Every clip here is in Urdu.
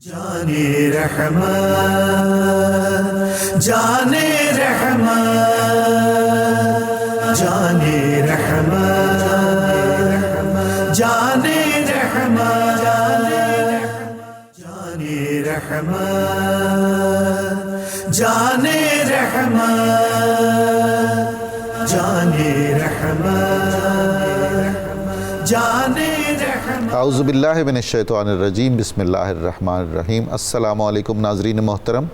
جانے رحمت جانے رحمت جانے رحمت جانے رحمت جانے رحمت جانے رحمت جانے رحمت جانے اعوذ باللہ من الشیطان الرجیم بسم اللہ الرحمن الرحیم۔ السلام علیکم ناظرین محترم،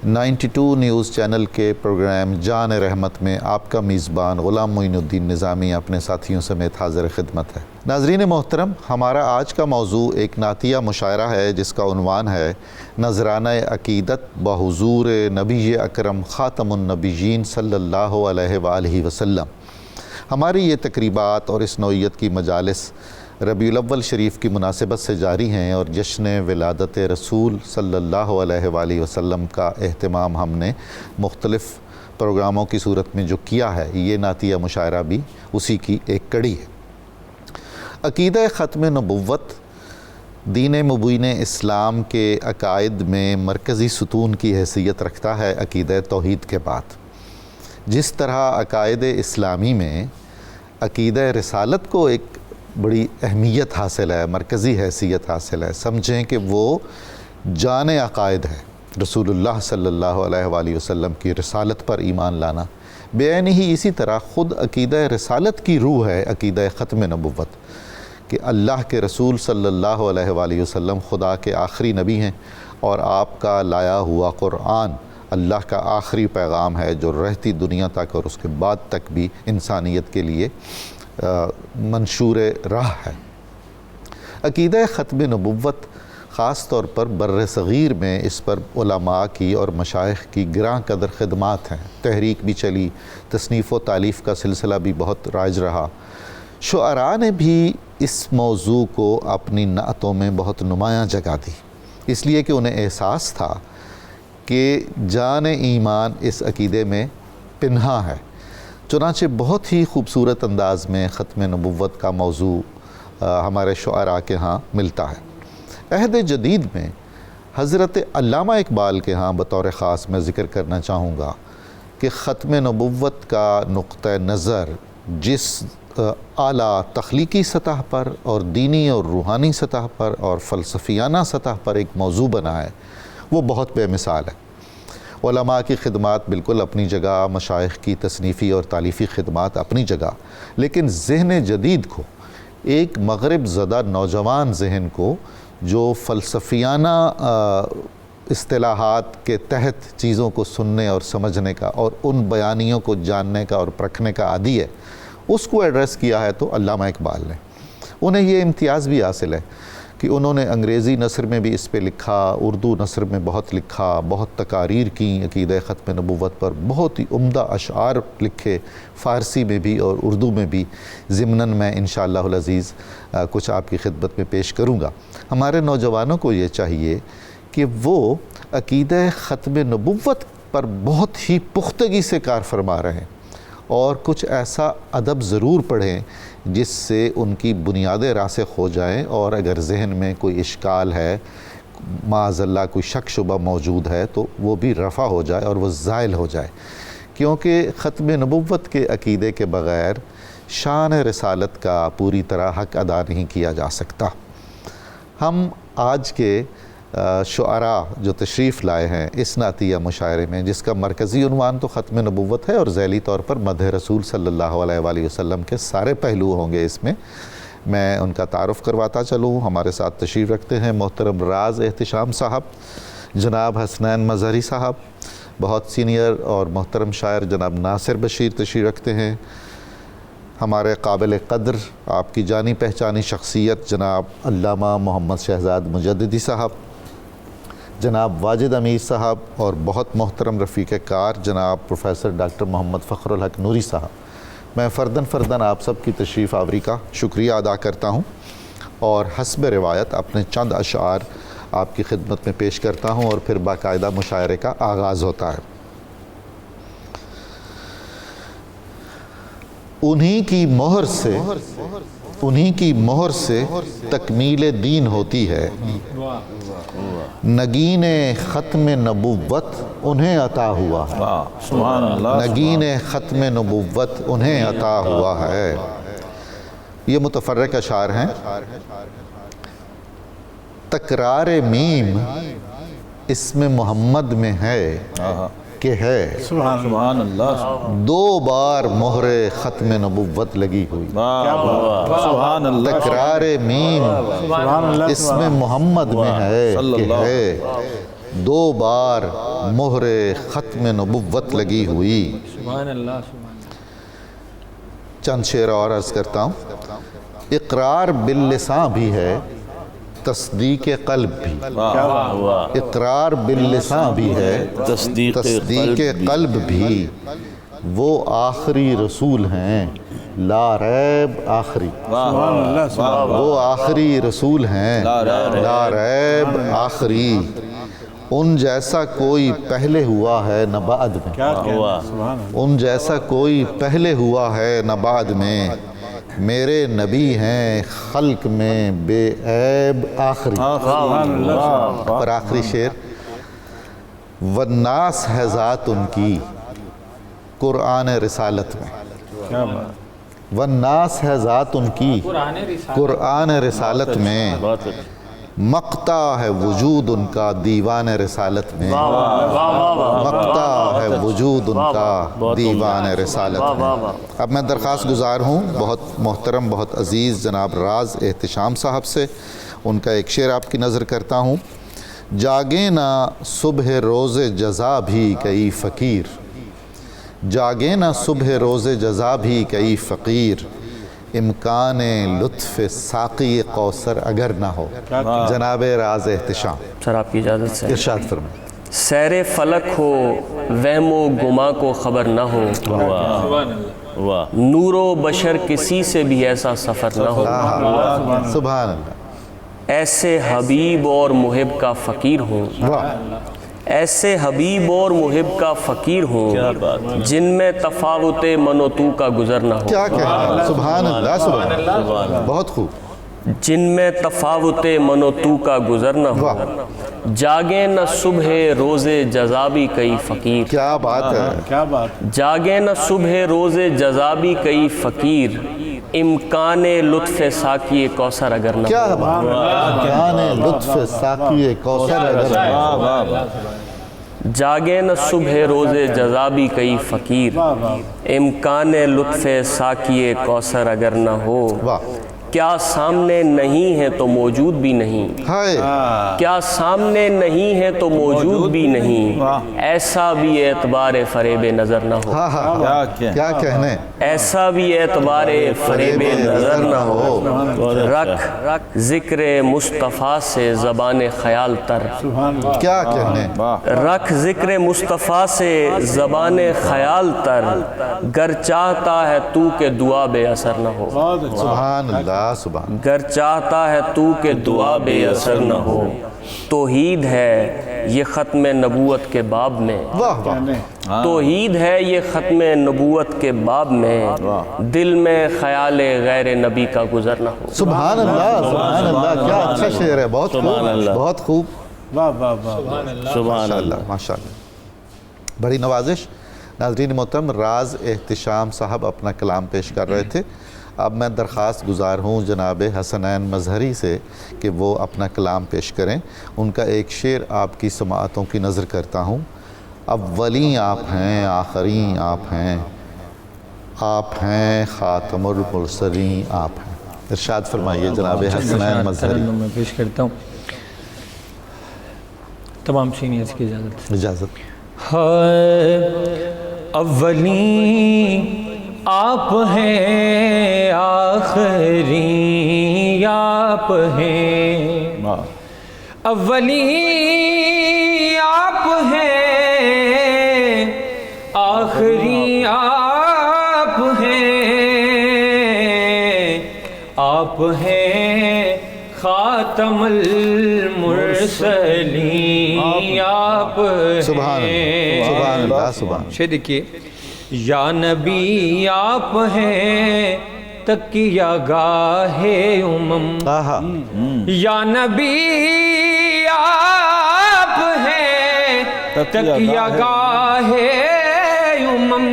92 نیوز چینل کے پروگرام جان رحمت میں آپ کا میزبان غلام معین الدین نظامی اپنے ساتھیوں سمیت حاضر خدمت ہے۔ ناظرین محترم، ہمارا آج کا موضوع ایک نعتیہ مشاعرہ ہے جس کا عنوان ہے نذرانہ عقیدت بحضور نبی اکرم خاتم النبیین صلی اللہ علیہ وآلہ وسلم۔ ہماری یہ تقریبات اور اس نوعیت کی مجالس ربیع الاول شریف کی مناسبت سے جاری ہیں اور جشن ولادت رسول صلی اللہ علیہ وآلہ وسلم کا اہتمام ہم نے مختلف پروگراموں کی صورت میں جو کیا ہے، یہ نعتیہ مشاعرہ بھی اسی کی ایک کڑی ہے۔ عقیدہ ختم نبوت دین مبین اسلام کے عقائد میں مرکزی ستون کی حیثیت رکھتا ہے عقیدہ توحید کے بعد۔ جس طرح عقائد اسلامی میں عقیدہ رسالت کو ایک بڑی اہمیت حاصل ہے، مرکزی حیثیت حاصل ہے، سمجھیں کہ وہ جان عقائد ہے۔ رسول اللہ صلی اللہ علیہ وآلہ وسلم کی رسالت پر ایمان لانا بعین ہی اسی طرح خود عقیدہ رسالت کی روح ہے عقیدہ ختم نبوت، کہ اللہ کے رسول صلی اللہ علیہ وآلہ وسلم خدا کے آخری نبی ہیں اور آپ کا لایا ہوا قرآن اللہ کا آخری پیغام ہے جو رہتی دنیا تک اور اس کے بعد تک بھی انسانیت کے لیے منشور راہ ہے۔ عقیدہ ختم نبوت خاص طور پر بر صغیر میں اس پر علماء کی اور مشائخ کی گراں قدر خدمات ہیں۔ تحریک بھی چلی، تصنیف و تالیف کا سلسلہ بھی بہت رائج رہا۔ شعراء نے بھی اس موضوع کو اپنی نعتوں میں بہت نمایاں جگہ دی، اس لیے کہ انہیں احساس تھا کہ جان ایمان اس عقیدے میں پنہاں ہے۔ چنانچہ بہت ہی خوبصورت انداز میں ختم نبوت کا موضوع ہمارے شعراء کے ہاں ملتا ہے۔ عہد جدید میں حضرت علامہ اقبال کے ہاں بطور خاص میں ذکر کرنا چاہوں گا کہ ختم نبوت کا نقطہ نظر جس اعلیٰ تخلیقی سطح پر اور دینی اور روحانی سطح پر اور فلسفیانہ سطح پر ایک موضوع بنا ہے، وہ بہت بے مثال ہے۔ علماء کی خدمات بالکل اپنی جگہ، مشائخ کی تصنیفی اور تالیفی خدمات اپنی جگہ، لیکن ذہن جدید کو، ایک مغرب زدہ نوجوان ذہن کو جو فلسفیانہ اصطلاحات کے تحت چیزوں کو سننے اور سمجھنے کا اور ان بیانیوں کو جاننے کا اور پرکھنے کا عادی ہے، اس کو ایڈریس کیا ہے تو علامہ اقبال نے۔ انہیں یہ امتیاز بھی حاصل ہے کہ انہوں نے انگریزی نثر میں بھی اس پہ لکھا، اردو نثر میں بہت لکھا، بہت تقاریر کی عقیدہ ختم نبوت پر، بہت ہی عمدہ اشعار لکھے فارسی میں بھی اور اردو میں بھی، ضمناً میں انشاءاللہ العزیز کچھ آپ کی خدمت میں پیش کروں گا۔ ہمارے نوجوانوں کو یہ چاہیے کہ وہ عقیدہ ختم نبوت پر بہت ہی پختگی سے کار فرما رہے ہیں اور کچھ ایسا ادب ضرور پڑھیں جس سے ان کی بنیادیں راسخ ہو جائیں، اور اگر ذہن میں کوئی اشکال ہے، معاذ اللہ کوئی شک شبہ موجود ہے، تو وہ بھی رفع ہو جائے اور وہ زائل ہو جائے، کیونکہ ختم نبوت کے عقیدے کے بغیر شان رسالت کا پوری طرح حق ادا نہیں کیا جا سکتا۔ ہم آج کے شعراء جو تشریف لائے ہیں اس نعتیہ مشاعرے میں، جس کا مرکزی عنوان تو ختم نبوت ہے اور ذیلی طور پر مدح رسول صلی اللہ علیہ وآلہ وسلم کے سارے پہلو ہوں گے، اس میں ان کا تعارف کرواتا چلوں۔ ہمارے ساتھ تشریف رکھتے ہیں محترم راز احتشام صاحب، جناب حسنین مظہری صاحب، بہت سینئر اور محترم شاعر جناب ناصر بشیر تشریف رکھتے ہیں، ہمارے قابل قدر آپ کی جانی پہچانی شخصیت جناب علامہ محمد شہزاد مجددی صاحب، جناب واجد امیر صاحب، اور بہت محترم رفیق کار جناب پروفیسر ڈاکٹر محمد فخر الحق نوری صاحب۔ میں فرداً آپ سب کی تشریف آوری کا شکریہ ادا کرتا ہوں اور حسب روایت اپنے چند اشعار آپ کی خدمت میں پیش کرتا ہوں اور پھر باقاعدہ مشاعرے کا آغاز ہوتا ہے۔ انہی کی مہر سے انہی کی مہر سے تکمیل دین ہوتی ہے، نگین ختم نبوت انہیں عطا ہوا ہے، سبحان اللہ، نگین ختم نبوت انہیں عطا ہوا ہے۔ یہ متفرق اشعار ہیں۔ تکرار میم اسم محمد میں ہے کہ ہے، سبحان اللہ، دو بار مہر ختم نبوت لگی ہوئی۔ سبحان اللہ، تکرار میم اسم محمد میں ہے کہ ہے، دو بار مہر ختم نبوت لگی ہوئی۔ چند شعر اور عرض کرتا ہوں۔ اقرار باللسان بھی ہے، تصدیق قلب بھی، اقرار باللسان بھی ہے، تصدیق قلب بھی، وہ آخری رسول ہیں لا ریب آخری، وہ آخری رسول ہیں لا ریب آخری، ان جیسا کوئی پہلے ہوا ہے نہ بعد میں، ان جیسا کوئی پہلے ہوا ہے نہ بعد میں، میرے نبی ہیں خلق میں بے عیب آخری۔ اور آخری شعر، والناس ہے ذات ان کی قرآن رسالت میں، والناس ہے ذات ان کی قرآن رسالت میں، مقطع ہے وجود ان کا دیوان رسالت میں، مقطع ہے وجود ان کا دیوان رسالت میں۔ اب میں درخواست گزار ہوں بہت محترم، بہت عزیز جناب راز احتشام صاحب سے، ان کا ایک شعر آپ کی نظر کرتا ہوں۔ جاگے نہ صبح روز جزا بھی کئی فقیر، جاگے نہ صبح روز جزا بھی کئی فقیر، امکان لطف ساقی کوثر اگر نہ ہو۔ جناب راز احتشام، سر آپ کی اجازت سے ارشاد فرمائیں۔ سیر فلک ہو وہم و گما کو خبر نہ ہو، نور و بشر کسی سے بھی ایسا سفر نہ ہو، سبحان اللہ، ایسے حبیب اور محب کا فقیر ہوں، ایسے حبیب اور محب کا فقیر ہوں، جن میں تفاوت من و تو کا گزر نہ ہو، کیا کہنا، سبحان اللہ، سبحان اللہ، بہت خوب، جن میں تفاوت من و تو کا گزر نہ ہو، جاگے نہ صبح روز جزا بھی کئی فقیر، کیا بات ہے، جاگے نہ صبح روز جزا بھی کئی فقیر، امکان لطف ساقی کوثر اگر نہ ہو، کیا بات ہے، امکان لطف ساقی کوثر اگر نہ ہو، جاگے نہ صبح روز جزا بھی کئی فقیر، امکان لطف ساقی کوثر اگر نہ ہو، کیا سامنے نہیں ہے تو موجود بھی نہیں، کیا سامنے نہیں ہے تو موجود بھی نہیں، ایسا بھی اعتبار فریب نظر نہ ہو، کیا کہنے، ایسا بھی اعتبار فریب نظر نہ ہو، رکھ ذکر مصطفیٰ سے زبان خیال تر، کیا کہنے، رکھ ذکر مصطفیٰ سے زبان خیال تر، گر چاہتا ہے تو کہ دعا بے اثر نہ ہو، سبحان اللہ، سبحان، گر چاہتا ہے تو کہ دعا بے اثر نہ ہو، توحید ہے یہ ختم نبوت کے باب میں، واہ واہ، توحید ہے یہ ختم نبوت کے باب میں، دل میں خیال غیر نبی کا گزر نہ ہو، سبحان اللہ، سبحان اللہ، کیا اچھا شعر ہے، بہت خوب، بہت خوب، سبحان اللہ، ماشاء اللہ، بڑی نوازش۔ ناظرین محترم، راز احتشام صاحب اپنا کلام پیش کر رہے تھے۔ اب میں درخواست گزار ہوں جناب حسنین مظہری سے کہ وہ اپنا کلام پیش کریں۔ ان کا ایک شعر آپ کی سماعتوں کی نظر کرتا ہوں۔ اولیں آپ ہیں، آخریں آپ ہیں، آپ ہیں خاتم المرسلین آپ ہیں۔ ارشاد فرمائیے جناب حسنین مظہری۔ میں پیش کرتا ہوں تمام سینئرز کی اجازت۔ اولیں آپ ہیں، آخری آپ ہیں، اولی آپ ہیں، آخری آپ ہیں، آپ ہیں خاتم المرسلین آپ ہیں۔ سبحان اللہ، سبحان۔ دیکھیے، یا نبی آپ ہیں، تکیہ گاہ امم، آہا یا نبی آپ ہیں تکیہ گاہ امم،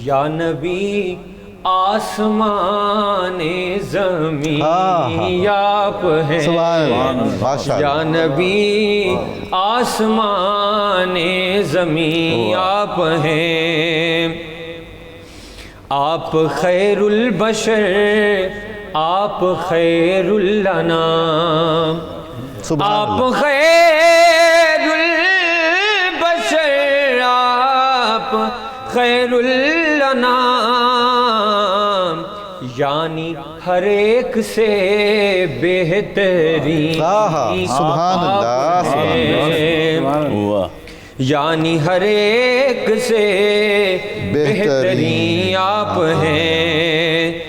یا نبی آسمان زمین آپ ہیں، یا نبی آسمان زمین آپ ہیں، آپ خیر البشر، آپ خیر الانام، آپ خیر البشر، آپ خیر الانام، یعنی ہر ایک سے بہترین سبحان اللہ، یعنی ہر ایک سے بہترین آپ ہیں،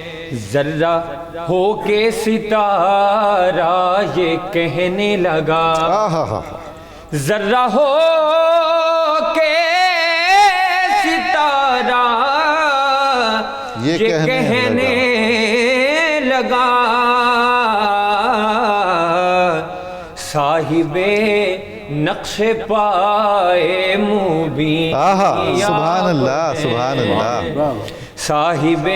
ذرہ ہو کے ستارہ یہ کہنے لگا، ذرہ ہو کے ستارہ یہ کہنے لگا، صاحب نقش پائے مبین، سبحان اللہ سبحان اللہ، صاحب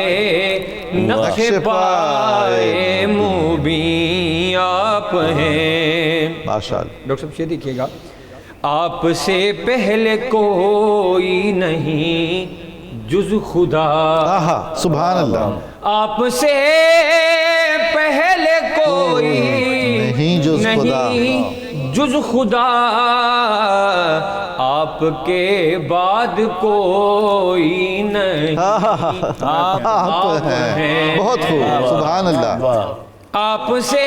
نقش پائے مبین آپ ہیں۔ ماشاءاللہ ڈاکٹر صاحب یہ دیکھیے گا، آپ سے پہلے کوئی نہیں جز خدا، سبحان اللہ، آپ سے پہلے کوئی نہیں جز خدا، آپ کے بعد کوئی نہیں، آپ ہیں، بہت خوب، سبحان اللہ، آپ سے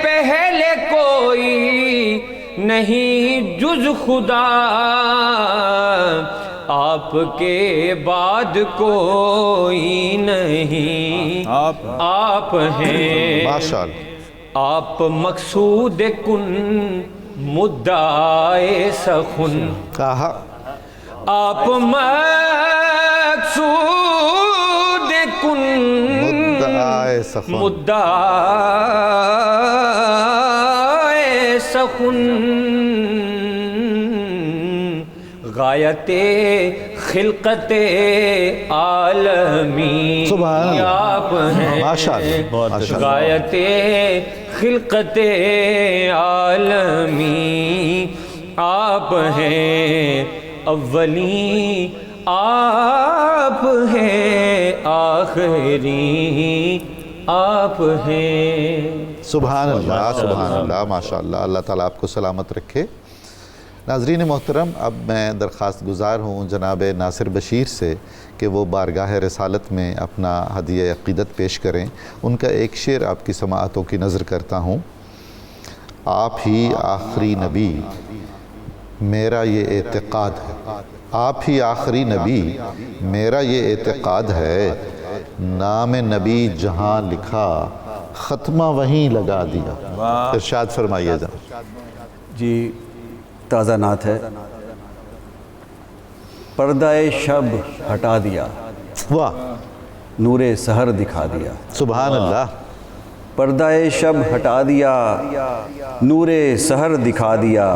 پہلے کوئی نہیں جز خدا، آپ کے بعد کوئی نہیں، آپ ہیں، ماشاءاللہ، آپ مقصود کن مدعائے سخن، آپ مقصود کن مدعائے سخن، غایت خلقت عالمی آپ ہیں، غایت خلقت عالمی آپ ہیں، اولی آپ ہیں، آخری آپ ہیں۔ سبحان اللہ سبحان اللہ، ماشاءاللہ، اللہ تعالیٰ آپ کو سلامت رکھے۔ ناظرین محترم، اب میں درخواست گزار ہوں جناب ناصر بشیر سے کہ وہ بارگاہ رسالت میں اپنا ہدیہ عقیدت پیش کریں۔ ان کا ایک شعر آپ کی سماعتوں کی نظر کرتا ہوں۔ آپ ہی آخری نبی میرا یہ اعتقاد ہے، آپ ہی آخری نبی میرا یہ اعتقاد ہے، نام نبی جہاں لکھا ختمہ وہیں لگا دیا۔ ارشاد فرمائیے جناب۔ جی تازہ نعت ہے۔ پردہ شب ہٹا دیا، واہ، نور سحر دکھا دیا۔ سبحان اللہ۔ پردہ شب ہٹا دیا، نور سحر دکھا دیا،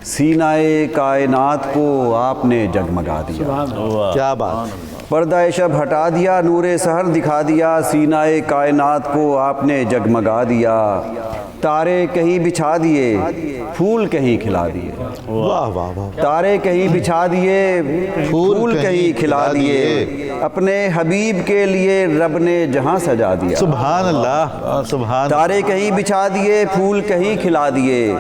سینہ کائنات کو آپ نے جگمگا دیا۔ کیا بات۔ پردہ شب ہٹا دیا، نور سحر دکھا دیا، سینہ کائنات کو آپ نے جگمگا دیا، تارے کہیں بچھا دیے، پھول کہیں کھلا دیے۔ واہ واہ واہ۔ تارے کہیں بچھا دیے، پھول کہیں کھلا دیے، اپنے حبیب کے لیے رب نے جہاں سجا دیا۔ سبحان اللہ سبحان۔ تارے کہیں بچھا دیے، پھول کہیں کھلا دیے،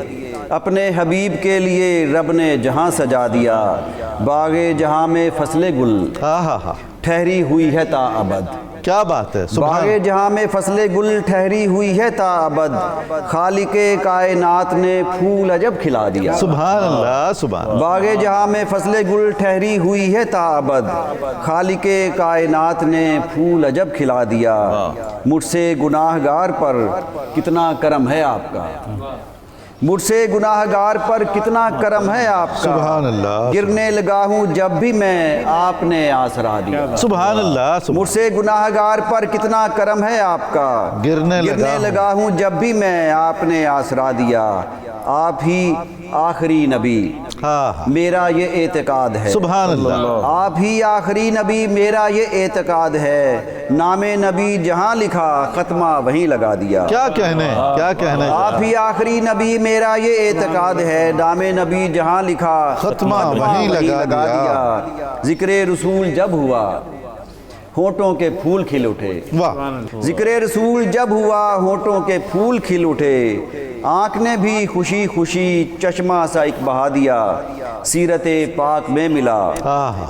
اپنے حبیب کے لیے رب نے جہاں سجا دیا، باغ جہاں میں فصل گل ٹھہری ہوئی ہے تا ابد۔ کیا بات ہے۔ باغ جہاں میں فصل گل ٹھہری ہوئی ہے تا ابد، خالق کائنات نے پھول عجب کھلا دیا۔ سبحان اللہ سبحان۔ باغ جہاں میں فصل گل ٹھہری ہوئی ہے تا ابد، خالق کائنات نے پھول عجب کھلا دیا، مجھ سے گناہ گار پر کتنا کرم ہے آپ کا، مجھ سے گناہگار پر کتنا کرم ہے آپ کا، سبحان اللہ، گرنے لگا ہوں جب بھی میں آپ نے آسرا دیا۔ سبحان اللہ، مجھ سے گناہگار پر کتنا کرم ہے آپ کا، گرنے لگا ہوں جب بھی میں آپ نے آسرا دیا۔ آپ ہی آخری نبی میرا یہ اعتقاد ہے، سبحان اللہ، آپ ہی آخری نبی میرا یہ اعتقاد ہے، نام نبی جہاں لکھا ختمہ وہیں لگا دیا۔ کیا کہنے، کیا کہنے، آپ ہی آخری نبی میرا یہ اعتقاد ہے، نام نبی جہاں لکھا ختمہ وہیں لگا دیا۔ ذکر رسول جب ہوا ہونٹوں کے پھول کھل اٹھے، ذکر رسول جب ہوا ہونٹوں کے پھول کھل اٹھے، آنکھ نے بھی خوشی خوشی چشمہ سا ایک بہا دیا، سیرت پاک میں ملا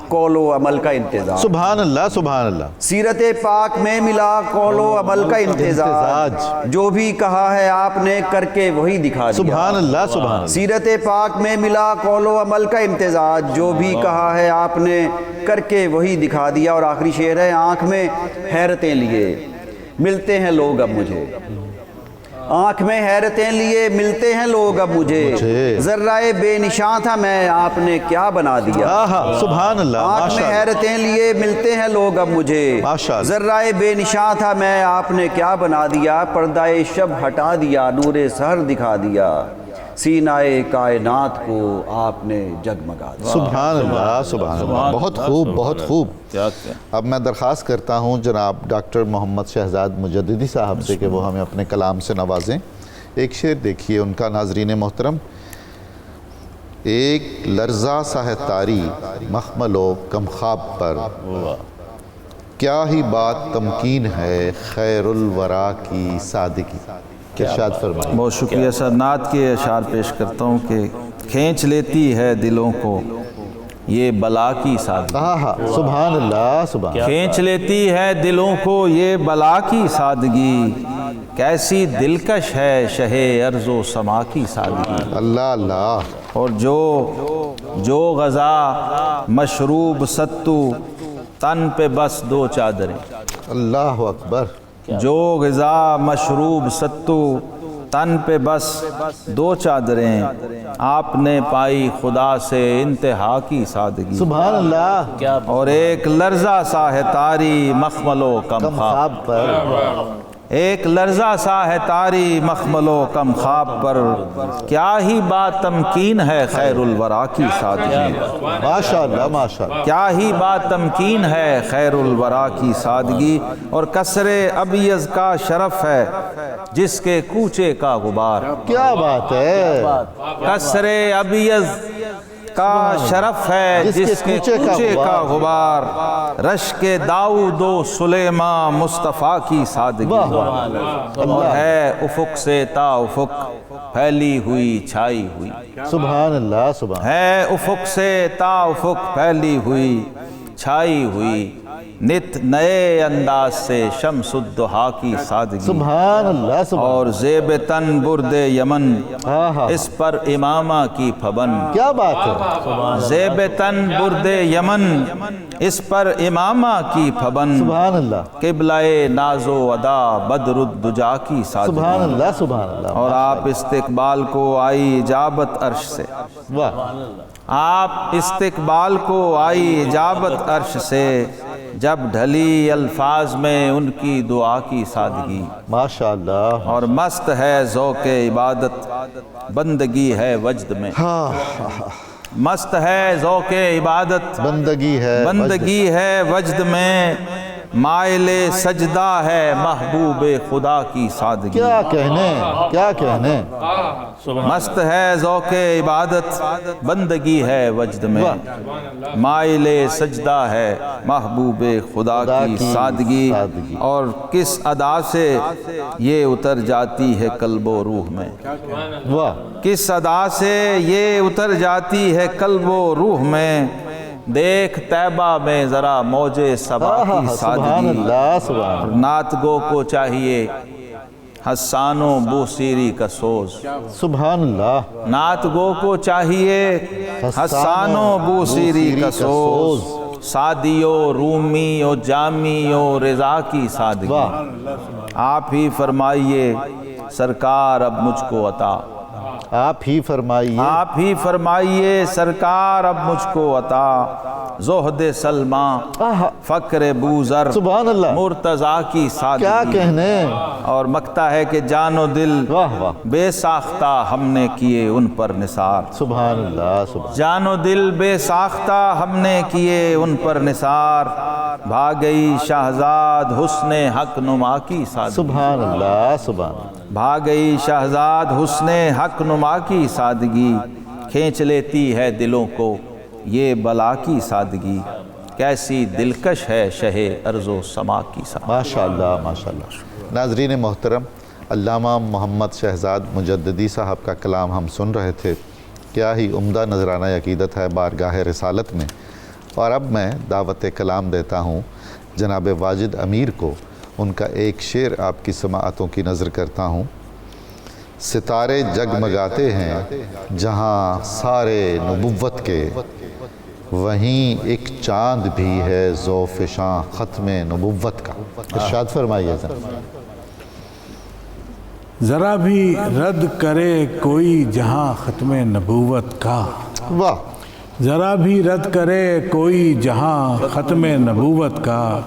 قول و عمل کا امتزاج۔ سبحان اللہ، سبحان اللہ، سیرت پاک میں ملا قول و عمل کا امتزاج، جو بھی کہا ہے آپ نے کر کے وہی دکھا دیا۔ سبحان اللہ، سبحان اللہ، سیرت پاک میں ملا قول و عمل کا امتزاج، جو بھی کہا ہے آپ نے کر کے وہی دکھا دیا۔ اور آخری شعر ہے، آنکھ میں حیرتیں لیے ملتے ہیں لوگ اب مجھے، آنکھ میں حیرتیں لیے ملتے ہیں لوگ اب مجھے، ذرہ بے نشاں تھا میں آپ نے کیا بنا دیا۔ سبحان اللہ، آنکھ میں حیرتیں لیے ملتے ہیں لوگ اب مجھے، ذرہ بے نشاں تھا میں آپ نے کیا بنا دیا، پردہ شب ہٹا دیا نور سحر دکھا دیا، سینہ کائنات کو آپ نے جگمگا دیا۔ سبحان اللہ، سبحان اللہ، بہت خوب، بہت خوب۔ اب میں درخواست کرتا ہوں جناب ڈاکٹر محمد شہزاد مجددی صاحب سے کہ وہ ہمیں اپنے کلام سے نوازیں۔ ایک شعر دیکھیے ان کا ناظرین محترم، ایک لرزہ سا ہے طاری مخمل و کم خواب پر، کیا ہی بات تمکین ہے خیر الورا کی سادگی۔ ارشاد فرمائیں۔ بہت شکریہ سر، نعت کے اشعار پیش کرتا ہوں کہ کھینچ لیتی ہے دلوں کو یہ بلا کی سادگی۔ سبحان اللہ، سبحان اللہ، کھینچ لیتی ہے دلوں کو یہ بلا کی سادگی، کیسی دلکش ہے شہ ارض و سما کی سادگی۔ اللہ اللہ۔ اور جو غذا مشروب ستو تن پہ بس دو چادریں، اللہ اکبر۔ جو غذا مشروب ستو تن پہ بس دو چادریں، آپ نے پائی خدا سے انتہا کی سادگی۔ سبحان اللہ۔ اور ایک لرزہ سا ہے طاری مخمل و کم خواب پر، ایک لرزہ سا ہے طاری مخمل و کم خواب پر، کیا ہی بات تمکین ہے خیر الورا کی سادگی۔ ماشاءاللہ، ماشاءاللہ، کیا ہی بات تمکین ہے خیر الورا کی سادگی، اور کسر ابیض کا شرف ہے جس کے کوچے کا غبار۔ کیا بات ہے، کسر ابیض کا شرف ہے جس کے کوچے کا غبار، رشک داؤد و سلیمان مصطفیٰ کی سادگی، اور ہے افق سے تا افق پھیلی ہوئی چھائی ہوئی۔ سبحان اللہ، سبحان، ہے افق سے تا افق پھیلی ہوئی چھائی ہوئی، نت نئے انداز سے شمس الضحیٰ کی سادگی۔ سبحان اللہ، سبحان، اور زیب تن برد یمن اس پر امامہ کی پھبن۔ کیا بات ہے، زیب تن برد یمن اس پر امامہ کی پھبن، سبحان اللہ، قبلہ ناز و ادا بدر الدجا کی سادگی۔ سبحان اللہ، سبحان اللہ۔ اور آپ استقبال کو آئی اجابت عرش سے، آپ استقبال کو آئی اجابت عرش سے، جب ڈھلی الفاظ میں ان کی دعا کی سادگی۔ ماشاءاللہ۔ اور مست ہے ذوق عبادت بندگی ہے وجد میں، مست ہے ذوق عبادت بندگی ہے وجد میں، مائل سجدہ ہے محبوب خدا کی سادگی۔ کیا کہنے، کیا کہنے، مست ہے ذوق عبادت بندگی ہے وجد میں، مائل سجدہ ہے محبوب خدا کی سادگی۔ اور کس ادا سے یہ اتر جاتی ہے قلب و روح میں، کس ادا سے یہ اتر جاتی ہے قلب و روح میں، دیکھ طیبہ میں ذرا موج صبا کی سادگی۔ سبحان اللہ، سبحان اللہ۔ نعت گو کو چاہیے حسان و بوسیری کا سوز، سبحان اللہ، نعت گو کو چاہیے حسان و بوسیری کا سوز، سادی و رومی و جامی و رضا کی سادگی۔ آپ ہی فرمائیے سرکار اب مجھ کو عطا، آپ ہی فرمائیے، آپ ہی فرمائیے سرکار اب مجھ کو عطا، زہد سلماں فقر بوذر، سبحان اللہ، مرتضیٰ کی سادگی، کیا کہنے، اور مکتا ہے کہ جان و دل واہ واہ، بے ساختہ ہم نے کیے ان پر نثار، سبحان اللہ، سبحان جان و دل بے ساختہ ہم نے کیے ان پر نثار، بھاگ گئی شہزاد حسن حق نما کی سادگی، سبحان اللہ، سبحان اللہ، بھاگ گئی شہزاد حسن حق نما کی سادگی، کھینچ لیتی ہے دلوں کو یہ بلا کی سادگی، کیسی دلکش ہے شہ ارض و سما کی سادگی۔ ماشاءاللہ ماشاءاللہ۔ ناظرین محترم، علامہ محمد شہزاد مجددی صاحب کا کلام ہم سن رہے تھے، کیا ہی عمدہ نذرانہ عقیدت ہے بارگاہ رسالت میں، اور اب میں دعوت کلام دیتا ہوں جناب واجد امیر کو، ان کا ایک شعر آپ کی سماعتوں کی نظر کرتا ہوں۔ ستارے جگمگاتے ہیں جہاں سارے نبوت کے، وہیں ایک چاند بھی ہے ذوفشاں ختم نبوت کا۔ ارشاد فرمائیے ذرا بھی رد کرے کوئی جہاں ختم نبوت کا، واہ، ذرا بھی رد کرے کوئی جہاں ختم نبوت کا،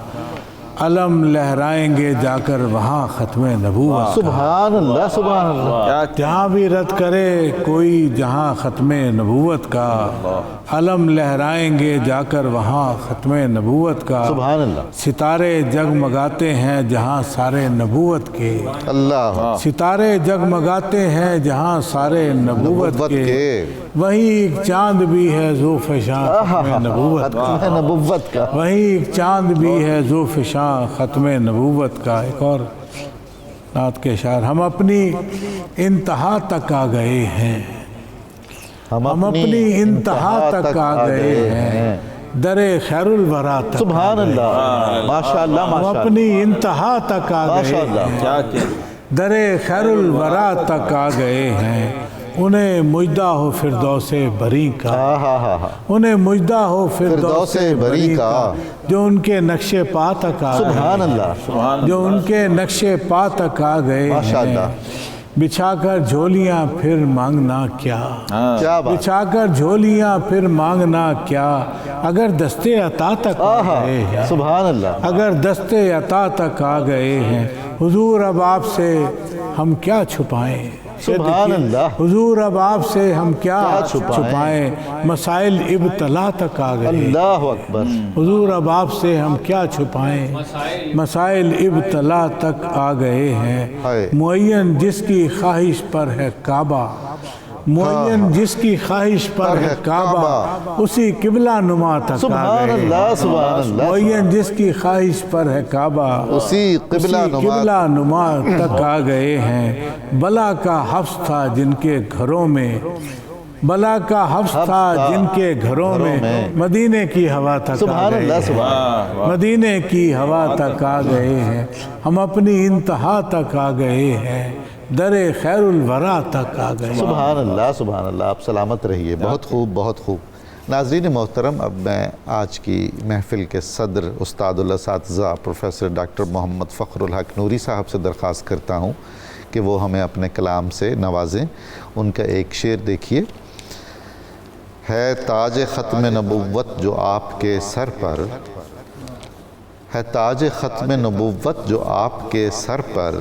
علم لہرائیں گے جا کر وہاں ختم نبوت کا۔ سبحان اللہ، سبحان اللہ، جہاں بھی رد کرے کوئی جہاں ختم نبوت کا، علم لہرائیں گے جا کر وہاں ختم نبوت کا، سبحان اللہ، ستارے جگمگاتے ہیں جہاں سارے نبوت کے، اللہ، ستارے جگمگاتے ہیں جہاں سارے نبوت نبوت کے، کے، وہیں ایک چاند بھی ہے ذوفشاں ختم نبوت کا، ختم نبوت کا، وہیں ایک چاند بھی ہے ذوفشاں ختم نبوت کا۔ ایک اور نعت کے اشعار، ہم اپنی انتہا تک آ گئے ہیں، ہم اپنی انتہا تک آ گئے ہیں، در خیر الورا تک، سبحان اللہ، ماشاءاللہ، ہم ماشاءاللہ، اپنی انتہا تک آ گئے ماشاءاللہ، ہیں، کیا کہ در خیر الورا تک آ گئے ہیں، انہیں مجدہ ہو فردوس بری کا، انہیں مجدہ ہو فردوس بری کا، جو ان کے نقش پا تک آ سبحان گئے، اللہ، جو ان کے نقش پا تک آ گئے ماشاءاللہ، ہیں، بچھا کر جھولیاں پھر مانگنا کیا، کیا بات، بچھا کر جھولیاں پھر مانگنا کیا، اگر دستے عطا تک آ گئے ہیں، سبحان اللہ، اگر دستے عطا تک آ گئے ہیں، حضور اب آپ سے ہم کیا چھپائیں، سبحان اللہ، حضور اب آپ سے ہم کیا چھپائیں، مسائل ابتلا تک آ گئے، اللہ اکبر، حضور اب آپ سے ہم کیا چھپائیں، مسائل ابتلا تک آ گئے ہیں، معین جس کی خواہش پر ہے کعبہ، معین جس کی خواہش پر ہے کعبہ، اسی قبلہ نما تک آ سبحان گئے ہیں، اللہ، سبحان اللہ، معین جس کی خواہش پر ہے کعبہ، اسی قبلہ قبلہ نما تک آ گئے ہیں، بلا کا حفظ تھا جن کے گھروں میں، بلا کا حفظ تھا جن کے گھروں میں، مدینے کی ہوا تک آ سبحان گئے اللہ، ہیں، سبحان مدینے کی ہوا تک آ گئے ہیں، ہم اپنی انتہا تک آ گئے ہیں، در خیر الورا تک آ گئے ہیں۔ سبحان اللہ، سبحان اللہ، آپ سلامت رہیے، بہت خوب، بہت خوب۔ ناظرین محترم، اب میں آج کی محفل کے صدر استاد الاساتذہ پروفیسر ڈاکٹر محمد فخر الحق نوری صاحب سے درخواست کرتا ہوں کہ وہ ہمیں اپنے کلام سے نوازیں۔ ان کا ایک شعر دیکھیے، ہے تاج ختم نبوت جو آپ کے سر پر، ہے تاج ختم نبوت جو آپ کے سر پر،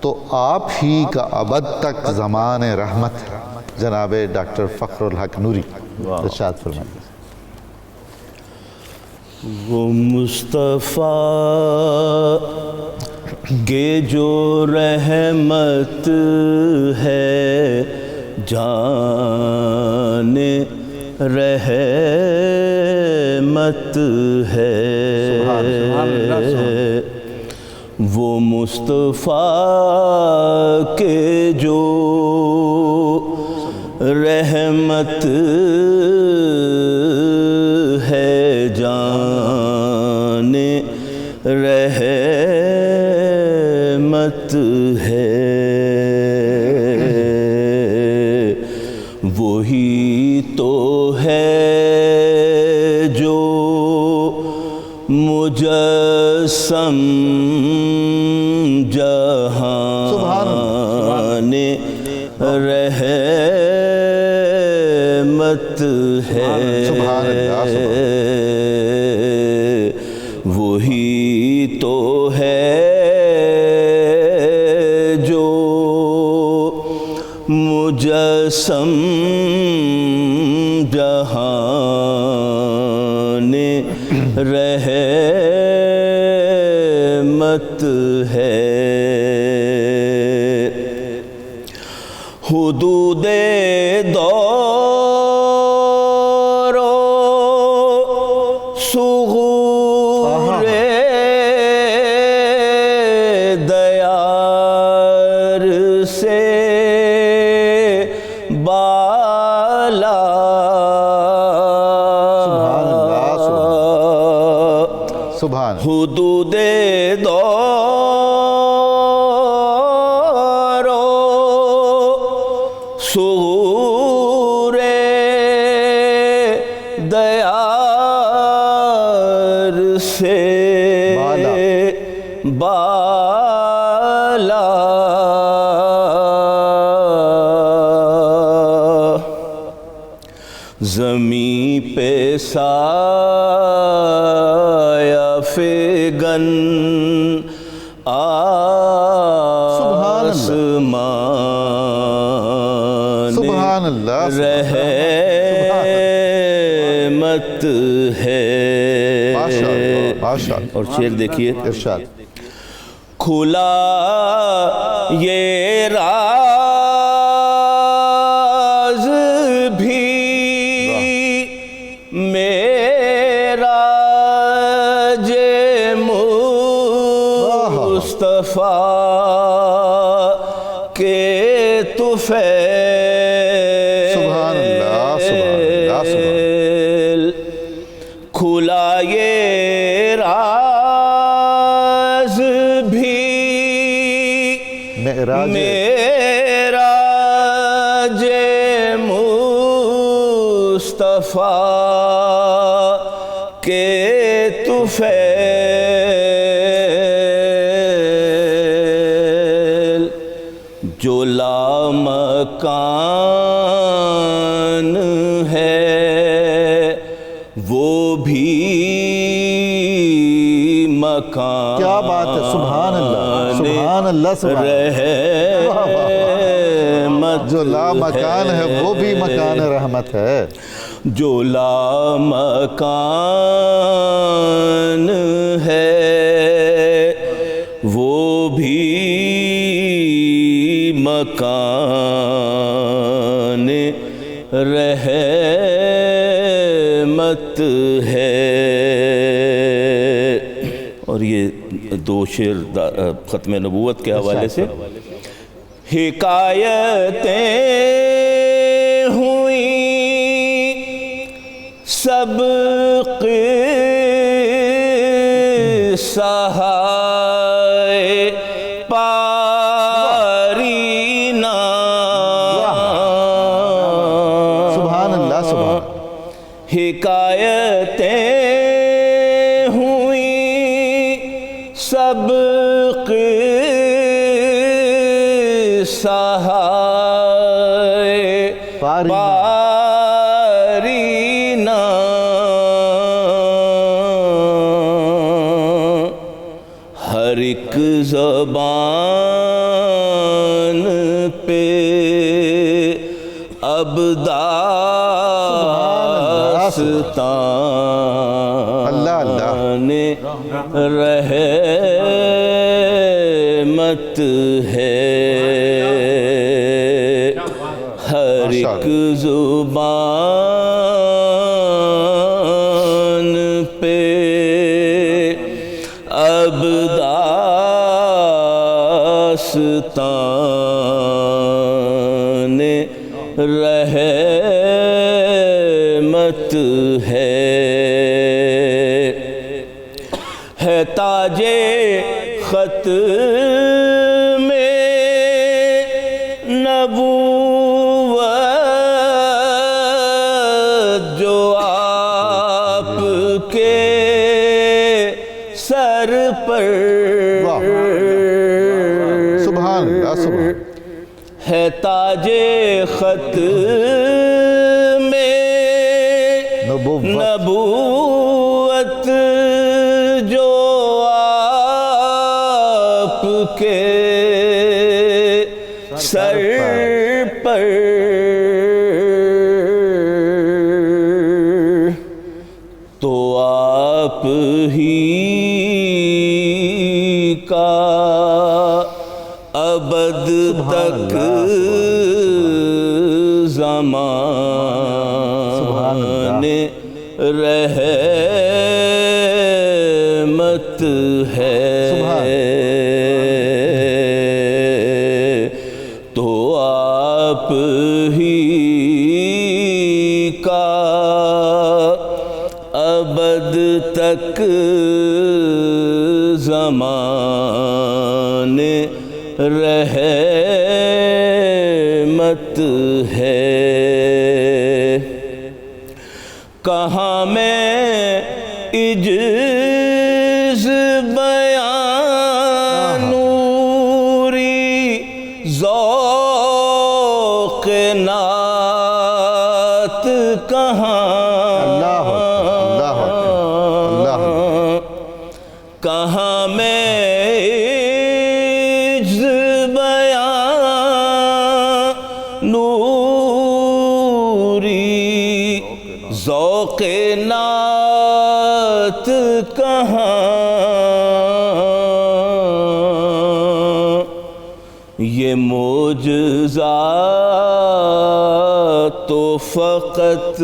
تو آپ ہی کا ابد تک زمان رحمت ہے۔ جناب ڈاکٹر فخر الحق نوری ارشاد فرمائیے۔ وہ مصطفیٰ کے جو رحمت ہے، جان رحمت ہے، وہ مصطفیٰ کے جو رحمت ہے، جان رحمت ہے، وہی تو ہے جو مجسم جہان رحمت ہے، سبحان اللہ، وہی تو ہے جو مجسم جہان رحمت ہے، حدود دور و صغور دیار سے بالا، سبحان حدود دور و صغور دیار سے بالا، زمیں پہ سایہ فگن آسمان سبحان اللہ، رحمت ہے۔ اور شعر دیکھیے، ارشاد، کھلا یہ راز بھی معراج مصطفیٰ کے طفیل، سبحان اللہ، کھلا یہ راز بھی معراج مصطفیٰ کے طفیل، جو لامکان ہے وہ بھی مکان، کیا بات ہے، سبحان اللہ، سبحان اللہ، رحمت، جو لامکان ہے وہ بھی مکان رحمت ہے، جو لامکان ہے وہ بھی مکان رحمت ہے۔ اور یہ دو شعر ختم نبوت کے حوالے سے، حکایتیں ہوئیں سب قصہ پارینا، سبحان اللہ، سبحان، حکایتیں ہوئیں سب قصہ پارینا، ہر ایک زبان پہ اب داستان رحمت ہے، ہر ایک زبان پہ اب داستان رحمت ہے، تاج ختم نبوت جو آپ کے سر پر، سبحان اللہ، سبحان، ہے تاج خط میں نبوت جو آپ کے سر پر تو آپ ہی کا ابد تک زمان رحمت ہے تو آپ ہی کا ابد تک زمان رحمت ہے کہاں میں عجز بیان نوری ذوق نعت کہاں کہاں میں عجز بیان نوری ذوق نعت کہاں یہ معجزات تو فقط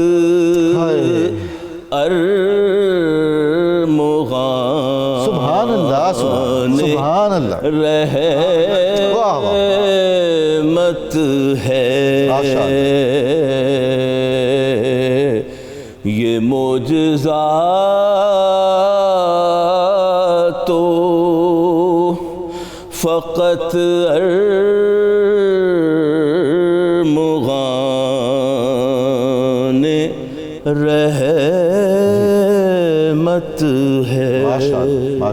سبحان اللہ سبحان اللہ رحمت ہے یہ معجزات تو فقط ارمغان رحمت ہے ماشاءاللہ۔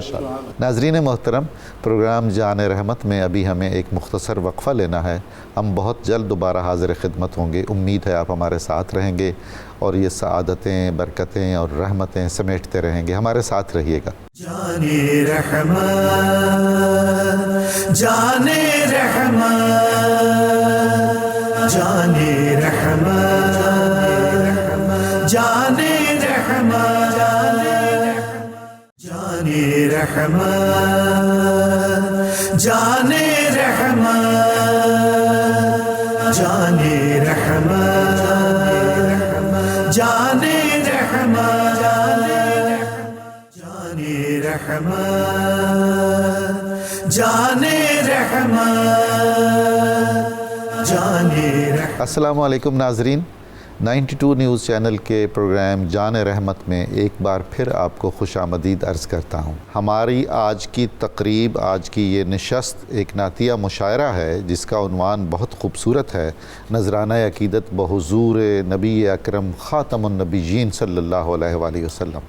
ناظرین محترم، پروگرام جان رحمت میں ابھی ہمیں ایک مختصر وقفہ لینا ہے۔ ہم بہت جلد دوبارہ حاضر خدمت ہوں گے، امید ہے آپ ہمارے ساتھ رہیں گے اور یہ سعادتیں، برکتیں اور رحمتیں سمیٹتے رہیں گے۔ ہمارے ساتھ رہیے گا۔ جان رحمت جان رحمت جان رحمت جان رحمت جان رحمت جان رحمت جان رحمت جان رحمت جان رحمت جان رحمت جان رحمت۔ السلام علیکم ناظرین، 92 نیوز چینل کے پروگرام جان رحمت میں ایک بار پھر آپ کو خوش آمدید عرض کرتا ہوں۔ ہماری آج کی تقریب، آج کی یہ نشست ایک نعتیہ مشاعرہ ہے جس کا عنوان بہت خوبصورت ہے، نذرانہ عقیدت بحضور نبی اکرم خاتم النبیین صلی اللہ علیہ وآلہ وسلم۔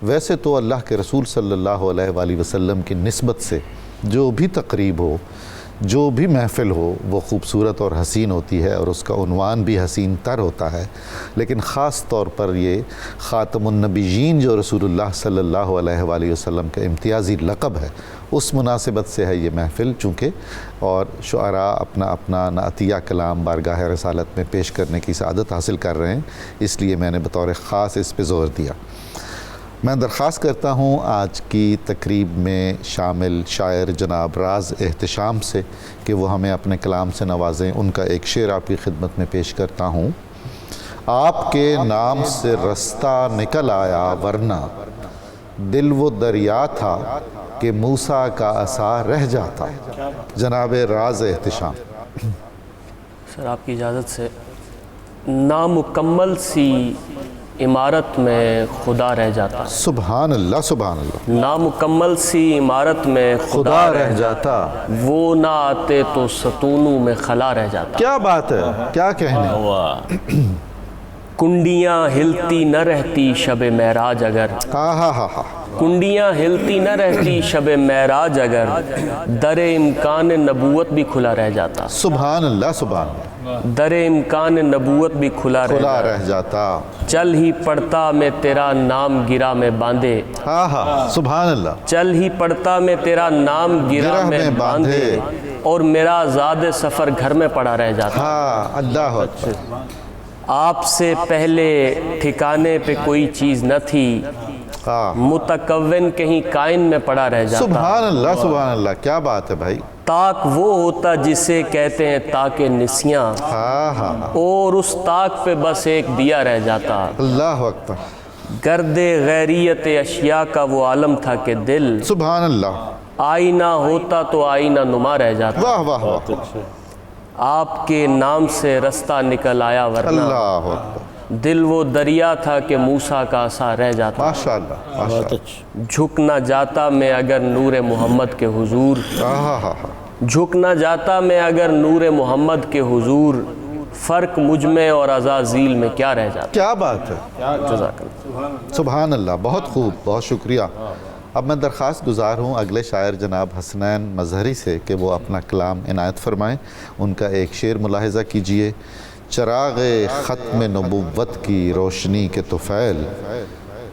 ویسے تو اللہ کے رسول صلی اللہ علیہ وآلہ وسلم کی نسبت سے جو بھی تقریب ہو، جو بھی محفل ہو، وہ خوبصورت اور حسین ہوتی ہے اور اس کا عنوان بھی حسین تر ہوتا ہے، لیکن خاص طور پر یہ خاتم النبیین جو رسول اللہ صلی اللہ علیہ وآلہ وسلم کا امتیازی لقب ہے، اس مناسبت سے ہے یہ محفل، چونکہ اور شعراء اپنا اپنا نعتیہ کلام بارگاہ رسالت میں پیش کرنے کی سعادت حاصل کر رہے ہیں، اس لیے میں نے بطور خاص اس پہ زور دیا۔ میں درخواست کرتا ہوں آج کی تقریب میں شامل شاعر جناب راز احتشام سے کہ وہ ہمیں اپنے کلام سے نوازیں۔ ان کا ایک شعر آپ کی خدمت میں پیش کرتا ہوں۔ آپ کے نام سے رستہ نکل آیا ورنہ دل وہ دریا تھا کہ موسیٰ کا عصا رہ جاتا۔ جناب راز احتشام۔ سر آپ کی اجازت سے، نامکمل سی عمارت میں خدا رہ جاتا۔ سبحان اللہ سبحان اللہ۔ نامکمل سی عمارت میں خدا رہ جاتا، وہ نہ آتے تو ستونوں میں خلا رہ جاتا۔ کیا بات ہے، کیا کہنے۔ کنڈیاں ہلتی نہ رہتی شب معراج اگر، کنڈیاں ہلتی نہ رہتی شب معراج اگر، در امکان نبوت بھی کھلا رہ جاتا۔ سبحان اللہ سبحان اللہ۔ در امکان نبوت بھی کھلا رہ جاتا۔ چل ہی پڑتا میں تیرا نام گرا میں باندھے، سبحان اللہ۔ چل ہی پڑتا میں تیرا نام گرا میں باندھے، اور میرا زاد سفر گھر میں پڑا رہ جاتا۔ اللہ اکبر۔ آپ سے پہلے ٹھکانے پہ کوئی چیز نہ تھی، متکون کہیں کائن میں پڑا رہ جاتا۔ سبحان اللہ سبحان اللہ، کیا بات ہے بھائی۔ طاق وہ ہوتا جسے کہتے ہیں طاق نسیاں، اور اس طاق پہ بس ایک دیا رہ جاتا۔ اللہ اکبر۔ گرد غیریت اشیاء کا وہ عالم تھا کہ دل، سبحان اللہ، آئینہ ہوتا تو آئینہ نما رہ جاتا۔ واہ واہ واہ۔ آپ کے نام سے رستہ نکل آیا ورنہ، اللہ اکبر۔ دل وہ دریا تھا کہ موسیٰ کا عصا رہ جاتا۔ ماشاءاللہ ماشاءاللہ۔ جھک نہ جاتا میں اگر نور محمد کے حضور، جھک نہ جاتا میں اگر نور محمد کے حضور، فرق مجھ میں اور عزازیل میں کیا رہ جاتا۔ کیا بات ہے، جزاک اللہ۔ سبحان اللہ، بہت خوب، بہت شکریہ۔ اب میں درخواست گزار ہوں اگلے شاعر جناب حسنین مظہری سے کہ وہ اپنا کلام عنایت فرمائیں۔ ان کا ایک شعر ملاحظہ کیجئے۔ چراغ ختم نبوت کی روشنی کے طفیل،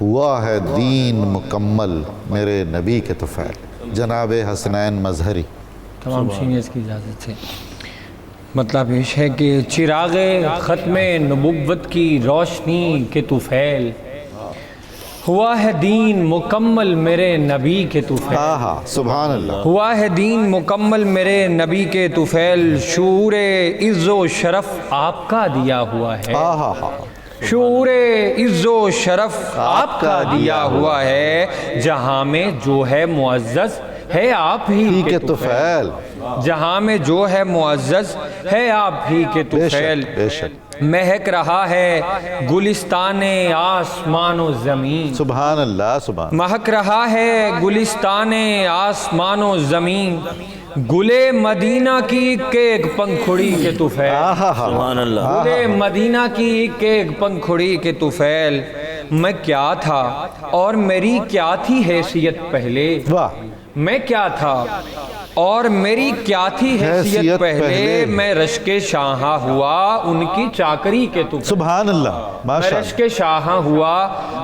ہوا ہے دین مکمل میرے نبی کے طفیل۔ جناب حسنین مظہری۔ تمام سینئرز کی اجازت سے مطلب پیش ہے کہ چراغ ختم نبوت کی روشنی کے طفیل، ہوا ہے دین مکمل میرے نبی کے طفیل۔ سبحان اللہ۔ ہوا ہے دین مکمل میرے نبی کے طفیل، شعور عز و شرف آپ کا دیا ہوا ہے، شعور عز و شرف آپ کا دیا ہوا ہے، جہاں میں جو ہے معزز ہے آپ ہی کے طفیل، جہاں میں جو ہے معزز ہے آپ ہی کے طفیل۔ مہک رہا ہے گلستان آسمان و زمین، سبحان اللہ سبحان۔ مہک رہا ہے گلستان آسمان و زمین، گلے مدینہ کی ایک پنکھڑی کے طفیل، سبحان اللہ۔ گلے مدینہ کی ایک پنکھڑی کے طفیل، میں کیا تھا اور میری کیا تھی حیثیت پہلے، میں کیا تھا اور میری کیا تھی حیثیت پہلے، میں رشک شاہاں ہوا ان کی چاکری کے طفیل، سبحان اللہ، میں رشک شاہاں ہوا